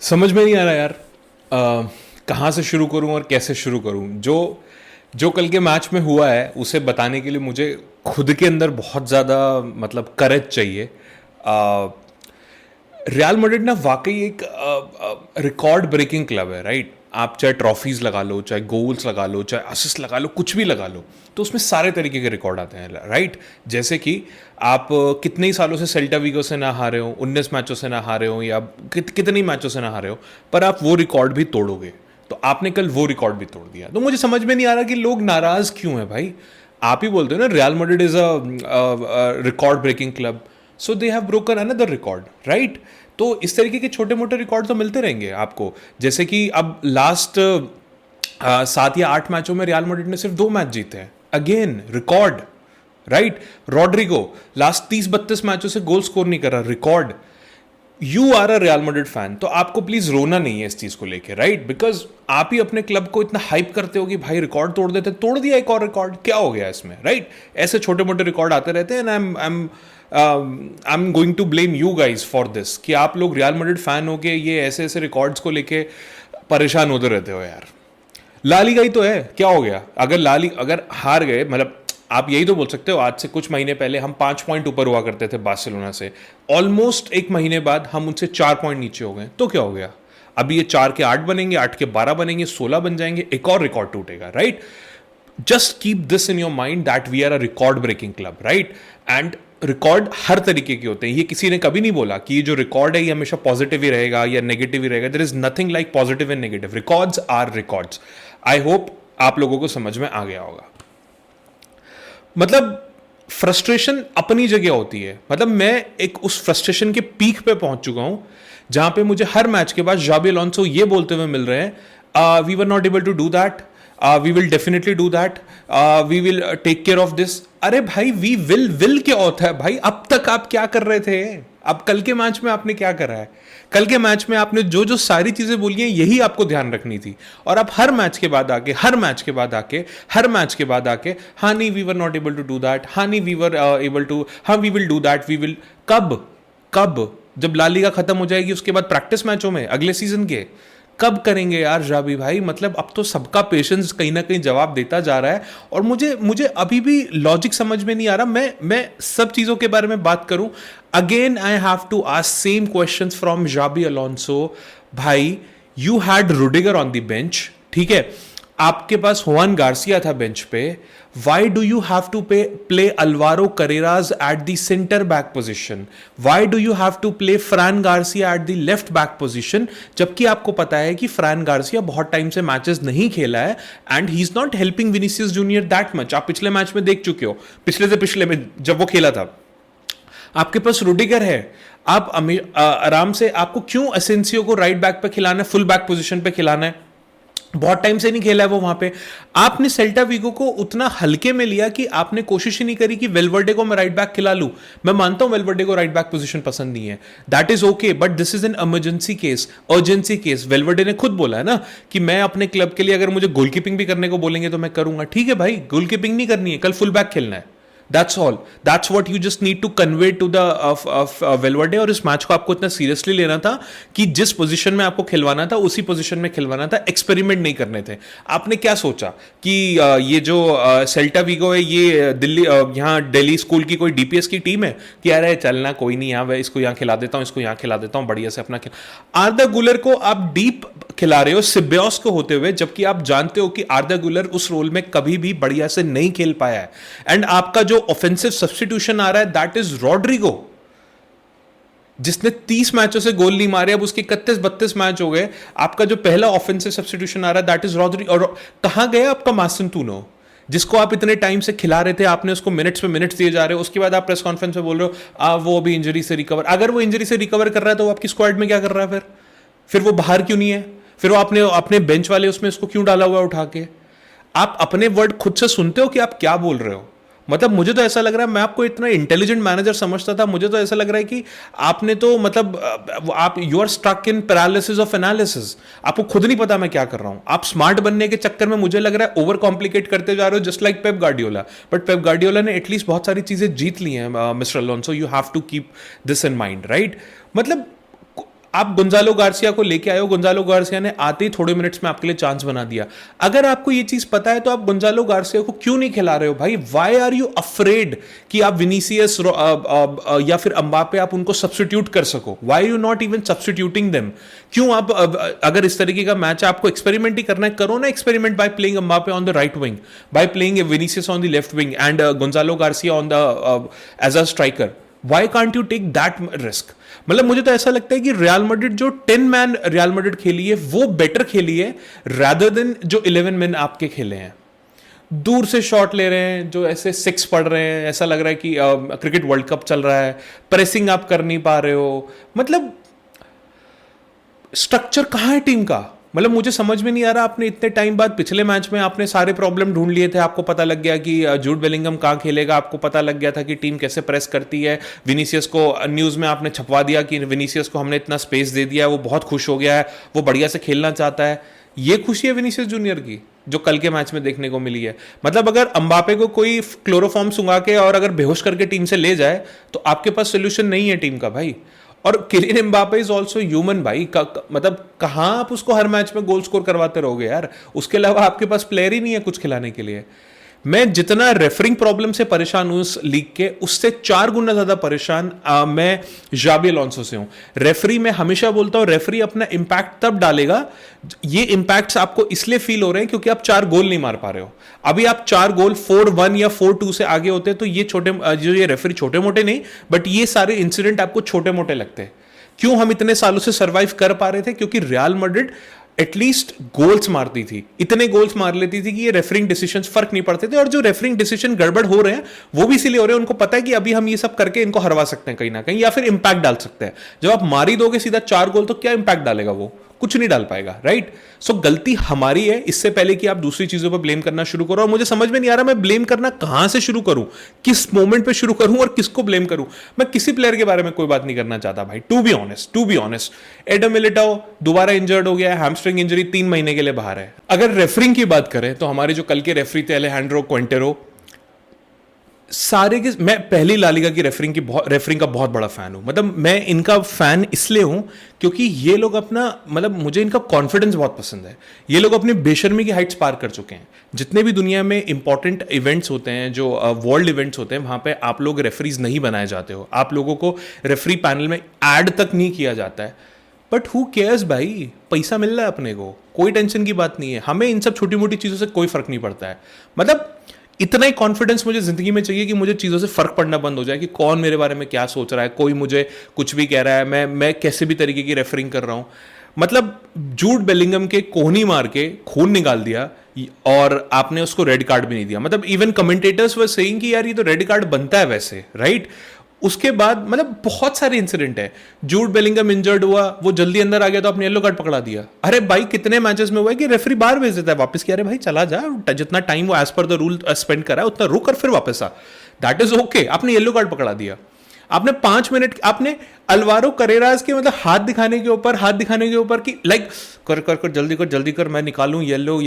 समझ में नहीं आ रहा यार। कहाँ से शुरू करूँ और कैसे शुरू करूँ। जो जो कल के मैच में हुआ है उसे बताने के लिए मुझे खुद के अंदर बहुत ज़्यादा मतलब करेज चाहिए। रियल मैड्रिड ना वाकई एक रिकॉर्ड ब्रेकिंग क्लब है, राइट। आप चाहे ट्रॉफीज लगा लो, चाहे गोल्स लगा लो, चाहे असिस्ट लगा लो, कुछ भी लगा लो, तो उसमें सारे तरीके के रिकॉर्ड आते हैं, राइट। जैसे कि आप कितने ही सालों से सेल्टा वीगो से ना हारे हो, 19 मैचों से ना हारे हो, या कितने ही मैचों से ना हारे हो, पर आप वो रिकॉर्ड भी तोड़ोगे। तो आपने कल वो रिकॉर्ड भी तोड़ दिया। तो मुझे समझ में नहीं आ रहा कि लोग नाराज क्यों हैं भाई। आप ही बोलते हो ना Real Madrid is a record breaking club, so they have broken another record, right. तो इस तरीके के छोटे मोटे रिकॉर्ड तो मिलते रहेंगे आपको। जैसे कि अब लास्ट 7 या 8 मैचों में रियल मैड्रिड ने सिर्फ 2 मैच जीते हैं, again record, right. Rodrigo last 30-32 मैचों से गोल स्कोर नहीं कर रहा, record. You are a Real Madrid fan, तो आपको प्लीज रोना नहीं है इस चीज को लेके, राइट। बिकॉज आप ही अपने क्लब को इतना हाइप करते हो कि भाई रिकॉर्ड तोड़ देते, तोड़ दिया एक और रिकॉर्ड, क्या हो गया इसमें, राइट। ऐसे छोटे मोटे रिकॉर्ड आते रहते हैं। I am going to blame you guys for this, कि आप लोग रियल मैड्रिड फैन हो के ये ऐसे ऐसे रिकॉर्ड्स को लेके परेशान होते रहते हो यार। ला लीगा ही तो है, क्या हो गया। अगर हार गए, मतलब आप यही तो बोल सकते हो, आज से कुछ महीने पहले हम 5 पॉइंट ऊपर हुआ करते थे बार्सिलोना से, ऑलमोस्ट एक महीने बाद हम उनसे 4 पॉइंट नीचे हो गए, तो क्या हो गया। अभी ये 4 के 8 बनेंगे, 8 के 12 बनेंगे, 16 बन जाएंगे, एक और रिकॉर्ड टूटेगा, right. Just keep this in your mind that we are a record breaking club, right. And record हर तरीके के होते हैं। ये किसी ने कभी नहीं बोला कि ये जो रिकॉर्ड है ये हमेशा पॉजिटिव ही रहेगा या नेगेटिव ही रहेगा। There is nothing like positive and negative, records are records. I hope आप लोगों को समझ में आ गया होगा। मतलब फ्रस्ट्रेशन अपनी जगह होती है। मतलब मैं एक उस फ्रस्ट्रेशन के पीक पे पहुंच चुका हूं जहां पे मुझे हर मैच के बाद जाबी अलोंसो ये बोलते हुए मिल रहे हैं, we were not able to do that, we will definitely do that, we will take care of this. अरे भाई वी विल क्या होता है भाई। अब तक आप क्या कर रहे थे। अब कल के मैच में आपने क्या करा है। कल के मैच में आपने जो जो सारी चीजें बोली हैं यही आपको ध्यान रखनी थी। और आप हर मैच के बाद आके हाँ नहीं we were not able to do that, हाँ नहीं वी वर एबल टू, हाँ we will do that, we will. कब कब जब ला लीगा खत्म हो जाएगी उसके बाद प्रैक्टिस मैचों में अगले सीजन के, कब करेंगे यार जाबी भाई। मतलब अब तो सबका पेशेंस कहीं ना कहीं जवाब देता जा रहा है। और मुझे मुझे अभी भी लॉजिक समझ में नहीं आ रहा। मैं सब चीजों के बारे में बात करूं, again I have to ask same questions from Xabi Alonso. भाई you had Rudiger on the bench, ठीक है, आपके पास हुआन गार्सिया था बेंच पे। Why do you have to play Alvaro Carreras at the centre back position, why do you have to play Fran Garcia at the left back position, जबकि आपको पता है कि फ्रैन गार्सिया बहुत time से matches नहीं खेला है and he is not helping Vinicius junior that much. आप पिछले मैच में देख चुके हो, पिछले से पिछले में जब वो खेला था। आपके पास रुडिगर है, आप आराम से, आपको क्यों एसेंसियो को राइट बैक पे खिलाना है, फुल बैक पोजीशन पे खिलाना है। बहुत टाइम से नहीं खेला है वो वहां पे। आपने सेल्टा वीगो को उतना हल्के में लिया कि आपने कोशिश ही नहीं करी कि वेलवर्डे को मैं राइट बैक खिला लूं। मैं मानता हूं वेलवर्डे को राइट बैक पोजीशन पसंद नहीं है, that is okay, but this is an emergency case, urgency case. Valverde ने खुद बोला है ना कि मैं अपने क्लब के लिए अगर मुझे गोलकीपिंग भी करने को बोलेंगे तो मैं करूंगा। ठीक है भाई, गोलकीपिंग नहीं करनी है, कल फुल बैक खेलना है। That's all. That's what you just need to convey to the Valverde. और इस मैच को आपको इतना सीरियसली लेना था कि जिस पोजीशन में आपको खिलवाना था उसी पोजीशन में खिलवाना था, एक्सपेरिमेंट नहीं करने थे। आपने क्या सोचा कि ये जो सेल्टा वीगो है ये दिल्ली यहाँ दिल्ली स्कूल की कोई डीपीएस की टीम है कि यार चलना कोई नहीं, यहाँ इसको यहाँ खिला देता हूँ, इसको यहाँ खिला देता हूँ, बढ़िया से अपना आर्दा गुलर को आप डीप खिला रहे हो सिब्योस को होते हुए, जबकि आप जानते हो कि आर्दा गुलर उस रोल में कभी भी बढ़िया से नहीं खेल पाया है। एंड आपका जो ऑफेंसिव सब्स्टिट्यूशन आ रहा है दैट इज रॉड्रिगो, जिसने 30 मैचों से गोल नहीं मारे, अब उसके 31-32 मैच हो गए। आपका जो पहला ऑफेंसिव सब्स्टिट्यूशन आ रहा है दैट इज रॉड्रिगो। और कहां गया आपका मासंतूनो, जिसको आप इतने टाइम से खिला रहे थे, आपने उसको मिनट्स पे मिनट्स दिए जा रहे हो। उसके बाद आप प्रेस कॉन्फ्रेंस में बोल रहे हो वो अभी इंजरी से रिकवर। अगर वो इंजरी से रिकवर कर रहा है तो वो आपकी स्क्वाड में क्या कर रहा है फिर वो बाहर क्यों नहीं है, फिर वो आपने अपने बेंच वाले उसमें उसको क्यों डाला हुआ उठा के। आप अपने वर्ड खुद से सुनते हो कि आप क्या बोल रहे हो। मतलब मुझे तो ऐसा लग रहा है, मैं आपको इतना इंटेलिजेंट मैनेजर समझता था, मुझे तो ऐसा लग रहा है कि आपने तो मतलब आप you are struck in paralysis of analysis. आपको खुद नहीं पता मैं क्या कर रहा हूं। आप स्मार्ट बनने के चक्कर में मुझे लग रहा है ओवर कॉम्प्लिकेट करते जा रहे हो, just like Pep Guardiola. But Pep Guardiola ने एटलीस्ट बहुत सारी चीजें जीत ली हैं mister Alonso, you have to keep this in mind, right. मतलब आप गोंजालो गार्सिया को लेके आए हो, गोंजालो गार्सिया ने आते ही थोड़े मिनट्स में आपके लिए चांस बना दिया। अगर आपको ये चीज पता है तो आप गोंजालो गार्सिया को क्यों नहीं खिला रहे हो भाई? व्हाई आर यू अफ्रेड कि आप विनीसियस या फिर एम्बापे आप उनको सब्स्टिट्यूट कर सको? Why you not even substituting them? क्यों आप अगर इस तरीके का मैच आपको एक्सपेरिमेंट ही करना है, करो ना experiment by playing Mbappe on the right wing, by playing Vinicius on the left wing and Gonzalo Garcia on the as a striker. Why can't you take that risk? मतलब मुझे तो ऐसा लगता है कि रियल मैड्रिड जो 10 man real Madrid खेली है वो बेटर खेली है रादर देन जो 11 मैन आपके खेले हैं। दूर से शॉट ले रहे हैं, जो ऐसे 6 पड़ रहे हैं, ऐसा लग रहा है कि क्रिकेट वर्ल्ड कप चल रहा है, प्रेसिंग आप कर नहीं पा रहे हो। मतलब स्ट्रक्चर कहाँ है टीम का? मतलब मुझे समझ में नहीं आ रहा। आपने इतने टाइम बाद पिछले मैच में आपने सारे प्रॉब्लम ढूंढ लिए थे, आपको पता लग गया कि जूड बेलिंगम कहाँ खेलेगा, आपको पता लग गया था कि टीम कैसे प्रेस करती है। विनीसियस को न्यूज़ में आपने छपवा दिया कि विनीसियस को हमने इतना स्पेस दे दिया है, वो बहुत खुश हो गया है, वो बढ़िया से खेलना चाहता है। ये खुशी है विनीसियस जूनियर की जो कल के मैच में देखने को मिली है। मतलब अगर एम्बापे को कोई क्लोरोफॉर्म सुंघा के और अगर बेहोश करके टीम से ले जाए तो आपके पास सोल्यूशन नहीं है टीम का भाई। और Kylian Mbappe is also human भाई। मतलब कहां आप उसको हर मैच में गोल स्कोर करवाते रहोगे यार? उसके अलावा आपके पास प्लेयर ही नहीं है कुछ खिलाने के लिए। मैं जितना रेफरिंग प्रॉब्लम से परेशान हूं इस लीग के, उससे 4 गुना ज्यादा परेशान मैं जाबी अलोंसो से हूं। रेफरी, मैं हमेशा बोलता हूं रेफरी अपना इंपैक्ट तब डालेगा, ये इंपैक्ट्स आपको इसलिए फील हो रहे हैं क्योंकि आप 4 गोल नहीं मार पा रहे हो। अभी आप 4 गोल 4-1 या 4-2 से आगे होते तो ये ये रेफरी छोटे मोटे नहीं, बट ये सारे इंसिडेंट आपको छोटे मोटे लगते हैं। क्यों हम इतने सालों से सर्वाइव कर पा रहे थे? क्योंकि रियल मैड्रिड एटलीस्ट गोल्स मारती थी, इतने गोल्स मार लेती थी कि ये रेफरिंग डिसीजंस फर्क नहीं पड़ते थे। और जो रेफरिंग डिसीजन गड़बड़ हो रहे हैं वो भी इसीलिए हो रहे हैं, उनको पता है कि अभी हम ये सब करके इनको हरवा सकते हैं कहीं ना कहीं, या फिर इंपैक्ट डाल सकते हैं। जब आप मारी दोगे सीधा 4 गोल तो क्या इंपैक्ट डालेगा? वो कुछ नहीं डाल पाएगा, राइट? सो गलती हमारी है, इससे पहले कि आप दूसरी चीजों पर ब्लेम करना शुरू करो। और मुझे समझ में नहीं आ रहा मैं ब्लेम करना कहां से शुरू करूं, किस मोमेंट पे शुरू करूं और किसको ब्लेम करूं। मैं किसी प्लेयर के बारे में कोई बात नहीं करना चाहता भाई, to be honest. Eder Militao दोबारा इंजर्ड हो गया है, हैमस्ट्रिंग इंजरी, 3 महीने के लिए बाहर है। अगर रेफरिंग की बात करें तो हमारे जो कल के रेफरी थे अलेहांड्रो क्विंटेरो, सारे के मैं पहली ला लीगा की रेफरिंग का बहुत बड़ा फैन हूं। मतलब मैं इनका फैन इसलिए हूं क्योंकि ये लोग अपना, मतलब मुझे इनका कॉन्फिडेंस बहुत पसंद है। ये लोग अपनी बेशर्मी की हाइट्स पार कर चुके हैं। जितने भी दुनिया में इंपॉर्टेंट इवेंट्स होते हैं, जो वर्ल्ड इवेंट्स होते हैं, वहां पे आप लोग रेफरीज नहीं बनाए जाते हो, आप लोगों को रेफरी पैनल में ऐड तक नहीं किया जाता है। बट हु केयर्स भाई, पैसा मिल रहा है अपने को, कोई टेंशन की बात नहीं है। हमें इन सब छोटी मोटी चीजों से कोई फर्क नहीं पड़ता है। मतलब इतना ही कॉन्फिडेंस मुझे जिंदगी में चाहिए कि मुझे चीज़ों से फर्क पड़ना बंद हो जाए कि कौन मेरे बारे में क्या सोच रहा है, कोई मुझे कुछ भी कह रहा है, मैं कैसे भी तरीके की रेफरिंग कर रहा हूं। मतलब जूड बेलिंगम के कोहनी मार के खून निकाल दिया और आपने उसको रेड कार्ड भी नहीं दिया। मतलब इवन कमेंटेटर्स वर सेइंग कि यार ये तो रेड कार्ड बनता है वैसे, राइट? उसके बाद मतलब बहुत सारे इंसिडेंट है। जूड बेलिंगम इंजर्ड हुआ, वो जल्दी अंदर आ गया तो आपने येलो कार्ड पकड़ा दिया। अरे भाई कितने मैचेस में हुआ है कि रेफरी बाहर भेज देता है वापस कि अरे भाई चला जा, जितना टाइम वो as per the rule spend करा है उतना रुक और फिर वापस आ, दैट इज ओके। आपने येलो कार्ड पकड़ा दिया, आपने 5 मिनट, आपने अलवारो करेरास के मतलब हाथ दिखाने के ऊपर कि लाइक कर जल्दी कर मैं निकालूं येलो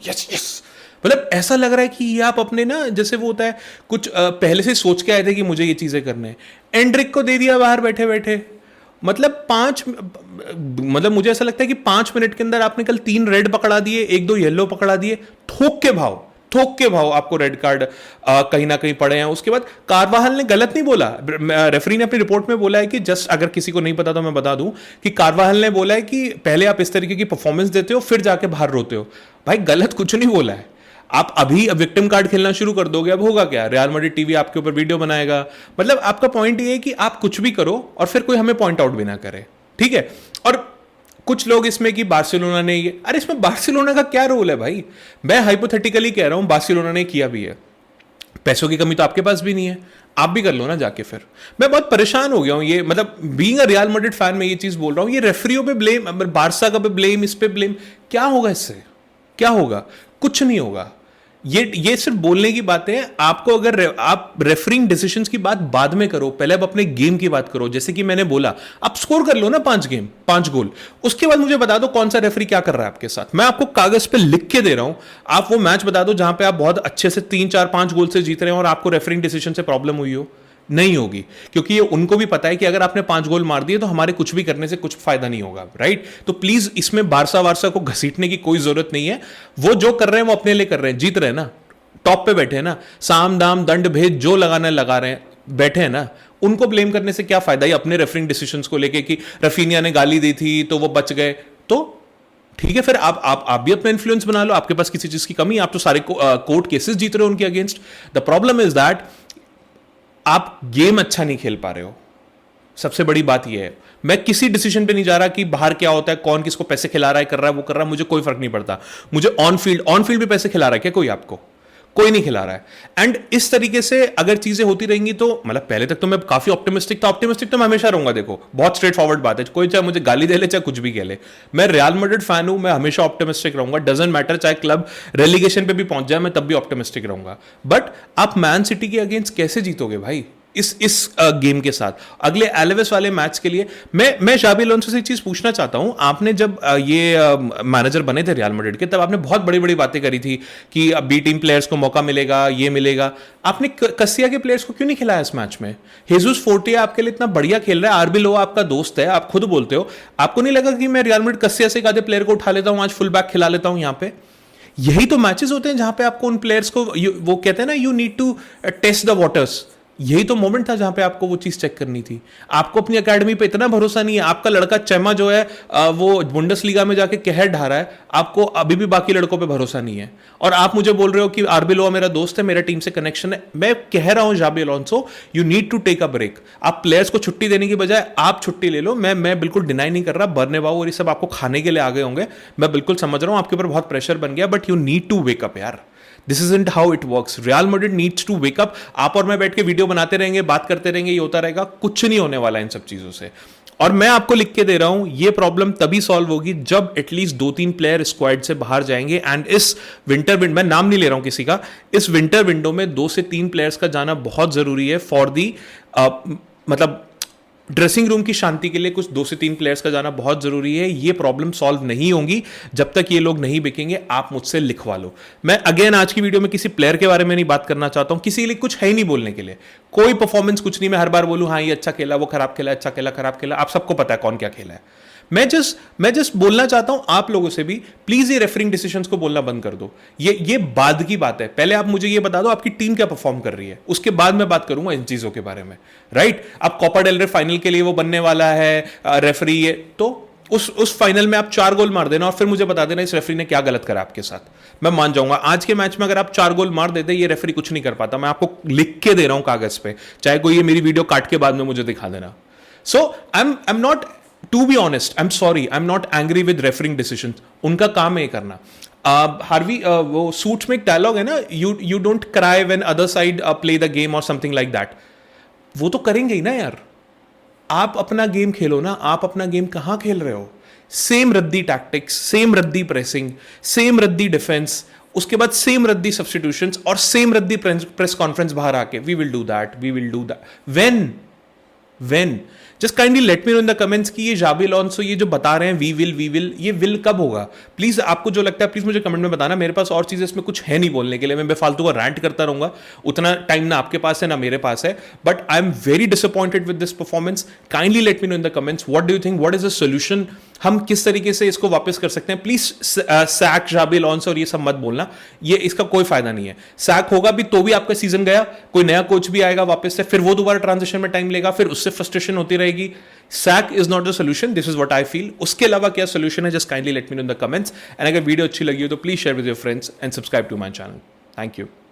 यस। मतलब ऐसा लग रहा है कि ये आप अपने ना, जैसे वो होता है कुछ पहले से सोच के आए थे कि मुझे ये चीजें करने हैं। एंड्रिक को दे दिया बाहर बैठे बैठे। मतलब मुझे ऐसा लगता है कि 5 मिनट के अंदर आपने कल 3 रेड पकड़ा दिए, 1-2 येलो पकड़ा दिए, थोक के भाव आपको रेड कार्ड कहीं ना कहीं पड़े हैं। उसके बाद कारवाहल ने गलत नहीं बोला, रेफरी ने अपनी रिपोर्ट में बोला है कि जस्ट अगर किसी को नहीं पता तो मैं बता दूं कि कारवाहल ने बोला है कि पहले आप इस तरीके की परफॉर्मेंस देते हो फिर जाके बाहर रोते हो। भाई गलत कुछ नहीं बोला है। आप अभी विक्टिम कार्ड खेलना शुरू कर दोगे, अब होगा क्या? रियल मैड्रिड टीवी आपके ऊपर वीडियो बनाएगा। मतलब आपका पॉइंट ये है कि आप कुछ भी करो और फिर कोई हमें पॉइंट आउट भी ना करे, ठीक है? और कुछ लोग इसमें कि बार्सिलोना ने ये, अरे इसमें बार्सिलोना का क्या रोल है भाई? मैं हाइपोथेटिकली कह रहा हूं बार्सिलोना ने किया भी है, पैसों की कमी तो आपके पास भी नहीं है, आप भी कर लो ना जाके। फिर मैं बहुत परेशान हो गया हूं। ये मतलब being a Real Madrid fan मैं ये चीज बोल रहा हूं, ये रेफरियों पे ब्लेम, बारसा का पे ब्लेम, इस पे ब्लेम, क्या होगा इससे? क्या होगा? कुछ नहीं होगा। ये सिर्फ बोलने की बातें हैं। आपको अगर आप रेफरिंग डिसीजंस की बात बाद में करो, पहले आप अपने गेम की बात करो। जैसे कि मैंने बोला, आप स्कोर कर लो ना 5 गोल, उसके बाद मुझे बता दो कौन सा रेफरी क्या कर रहा है आपके साथ। मैं आपको कागज पे लिख के दे रहा हूं, आप वो मैच बता दो जहां पे आप बहुत अच्छे से 3-4-5 गोल से जीत रहे हो और आपको रेफरिंग डिसीजन से प्रॉब्लम हुई हो। नहीं होगी, क्योंकि ये उनको भी पता है कि अगर आपने 5 गोल मार दिए तो हमारे कुछ भी करने से कुछ फायदा नहीं होगा, राइट? तो प्लीज इसमें बारसा वारसा को घसीटने की कोई जरूरत नहीं है। वो जो कर रहे हैं वो अपने लिए कर रहे हैं, जीत रहे हैं ना, टॉप पे बैठे हैं ना, साम दाम दंड भेद जो लगाना लगा रहे हैं, बैठे हैं ना, उनको ब्लेम करने से क्या फायदा? ये अपने रेफरिंग डिसीजंस को लेके कि रफीनिया ने गाली दी थी तो वो बच गए, तो ठीक है, फिर आप भी अपना इन्फ्लुएंस बना लो, आपके पास किसी चीज की कमी, आप तो सारे कोर्ट केसेस जीत रहे हो उनके against. The problem is that आप गेम अच्छा नहीं खेल पा रहे हो, सबसे बड़ी बात यह है। मैं किसी डिसीजन पे नहीं जा रहा कि बाहर क्या होता है, कौन किसको पैसे खिला रहा है, कर रहा है, वो कर रहा है, मुझे कोई फर्क नहीं पड़ता। मुझे ऑन फील्ड भी पैसे खिला रहा है क्या कोई? आपको कोई नहीं खिला रहा है। एंड इस तरीके से अगर चीजें होती रहेंगी तो मतलब पहले तक तो मैं काफी ऑप्टिमिस्टिक था, ऑप्टिमिस्टिक तो मैं हमेशा रहूंगा। देखो बहुत स्ट्रेट फॉरवर्ड बात है, कोई चाहे मुझे गाली दे ले चाहे कुछ भी कह ले, मैं रियल मैड्रिड फैन हूं, मैं हमेशा ऑप्टिमिस्टिक रहूंगा। डजंट मैटर चाहे क्लब रेलीगेशन पे भी पहुंच जाए, मैं तब भी ऑप्टिमिस्टिक रहूंगा। बट आप मैन सिटी के अगेंस्ट कैसे जीतोगे भाई इस गेम के साथ? अगले एलेवेस वाले मैच के लिए मैं शाबी अलोंसो से एक चीज पूछना चाहता हूं। आपने जब ये मैनेजर बने थे रियल मैड्रिड के, तब आपने बहुत बड़ी बड़ी बातें करी थी कि अब बी टीम प्लेयर्स को मौका मिलेगा, ये मिलेगा। आपने कसिया के प्लेयर्स को क्यों नहीं खिलाया इस मैच में? हेजुस फोर्टिया आपके लिए इतना बढ़िया खेल रहा है, आरबी लोआ आपका दोस्त है, आप खुद बोलते हो। आपको नहीं लगा कि मैं रियल मैड्रिड कसिया से एक आधे प्लेयर को उठा लेता हूं, आज फुल बैक खिला लेता हूं? यहां पे यही तो मैचेस होते हैं जहां पे आपको उन प्लेयर्स को वो कहते हैं ना, you need to test the waters. यही तो मोमेंट था जहां पे आपको वो चीज चेक करनी थी। आपको अपनी एकेडमी पे इतना भरोसा नहीं है। आपका लड़का चेमा जो है वो बुंडेसलीगा में जाके कहर ढा रहा है, आपको अभी भी बाकी लड़कों पे भरोसा नहीं है। और आप मुझे बोल रहे हो कि आरबी लोआ मेरा दोस्त है, मेरा टीम से कनेक्शन है। मैं कह रहा हूं Xabi Alonso, you need to take a break. आप प्लेयर्स को छुट्टी देने की बजाय आप छुट्टी ले लो। मैं बिल्कुल डिनाई नहीं कर रहा, बर्नेबाउ और ये सब आपको खाने के लिए आ गए होंगे, मैं बिल्कुल समझ रहा हूं, आपके ऊपर बहुत प्रेशर बन गया, but you need to wake up यार। This isn't how it works. Real Madrid needs to wake up. आप और मैं बैठ के वीडियो बनाते रहेंगे, बात करते रहेंगे, ये होता रहेगा, कुछ नहीं होने वाला इन सब चीजों से। और मैं आपको लिख के दे रहा हूं, ये प्रॉब्लम तभी सॉल्व होगी जब एटलीस्ट 2-3 प्लेयर स्क्वाड से बाहर जाएंगे। एंड इस विंटर विंडो, मैं नाम नहीं ले रहा हूं किसी का, इस विंटर विंडो में 2 से 3 प्लेयर्स का जाना बहुत जरूरी है फॉर दी मतलब ड्रेसिंग रूम की शांति के लिए। कुछ 2 से 3 प्लेयर्स का जाना बहुत जरूरी है। ये प्रॉब्लम सॉल्व नहीं होंगी जब तक ये लोग नहीं बिकेंगे। आप मुझसे लिखवा लो। मैं अगेन आज की वीडियो में किसी प्लेयर के बारे में नहीं बात करना चाहता हूं, किसी के लिए कुछ है ही नहीं बोलने के लिए, कोई परफॉर्मेंस कुछ नहीं। मैं हर बार बोलूं हाँ ये अच्छा खेला, वो खराब खेला, अच्छा खेला, खराब खेला, आप सबको पता है कौन क्या खेला है। मैं जस्ट बोलना चाहता हूं आप लोगों से भी, प्लीज ये रेफरिंग डिसीजंस को बोलना बंद कर दो। ये बाद की बात है। पहले आप मुझे ये बता दो आपकी टीम क्या परफॉर्म कर रही है, उसके बाद मैं बात करूंगा इन चीजों के बारे में, राइट? अब कोपा डेल रे फाइनल के लिए वो बनने वाला है रेफरी, ये तो उस फाइनल में आप 4 गोल मार देना और फिर मुझे बता देना इस रेफरी ने क्या गलत करा आपके साथ, मैं मान जाऊंगा। आज के मैच में अगर आप 4 गोल मार देते, ये रेफरी कुछ नहीं कर पाता। मैं आपको लिख के दे रहा हूं कागज पे, चाहे कोई ये मेरी वीडियो काट के बाद में मुझे दिखा देना। So I am not, to be honest, I am sorry, I am not angry with refereeing decision. उनका काम है ये करना। हार्वी वो सूट्स में एक डायलॉग है ना, you don't cry when other side play the game और समथिंग लाइक दैट। वो तो करेंगे ही ना यार। आप अपना गेम खेलो ना। आप अपना गेम कहां खेल रहे हो? सेम रद्दी टैक्टिक्स, सेम रद्दी प्रेसिंग, सेम रद्दी डिफेंस, उसके बाद सेम रद्दी सब्स्टिट्यूशंस और सेम रद्दी प्रेस कॉन्फ्रेंस बाहर आके we will do that, we will do that. When just kindly let me know in the comments कि ये शाबी अलोंसो ये जो बता रहे हैं वी विल, ये विल कब होगा? प्लीज आपको जो लगता है प्लीज मुझे कमेंट में बताना। मेरे पास और चीजें इसमें कुछ है नहीं बोलने के लिए, मैं बेफालतू का रैंट करता रहूंगा। उतना टाइम ना आपके पास है ना मेरे पास है, but I am very disappointed with this performance. Kindly let me know in the comments what do you think, what is the solution? हम किस तरीके से इसको वापस कर सकते हैं? प्लीज सैक शाबी अलोंसो और ये सब मत बोलना, ये इसका कोई फायदा नहीं है। सैक होगा भी तो भी आपका सीजन गया, कोई नया कोच भी आएगा वापस से, फिर वो दोबारा ट्रांजिशन में टाइम लेगा, फिर उससे फ्रस्ट्रेशन होती रहेगी। Sack is not the solution, this is what I feel. उसके अलावा क्या सोल्यूशन है, just kindly let me know in the comments. And अगर वीडियो अच्छी लगी हो तो please share with your friends and subscribe to my channel. Thank you.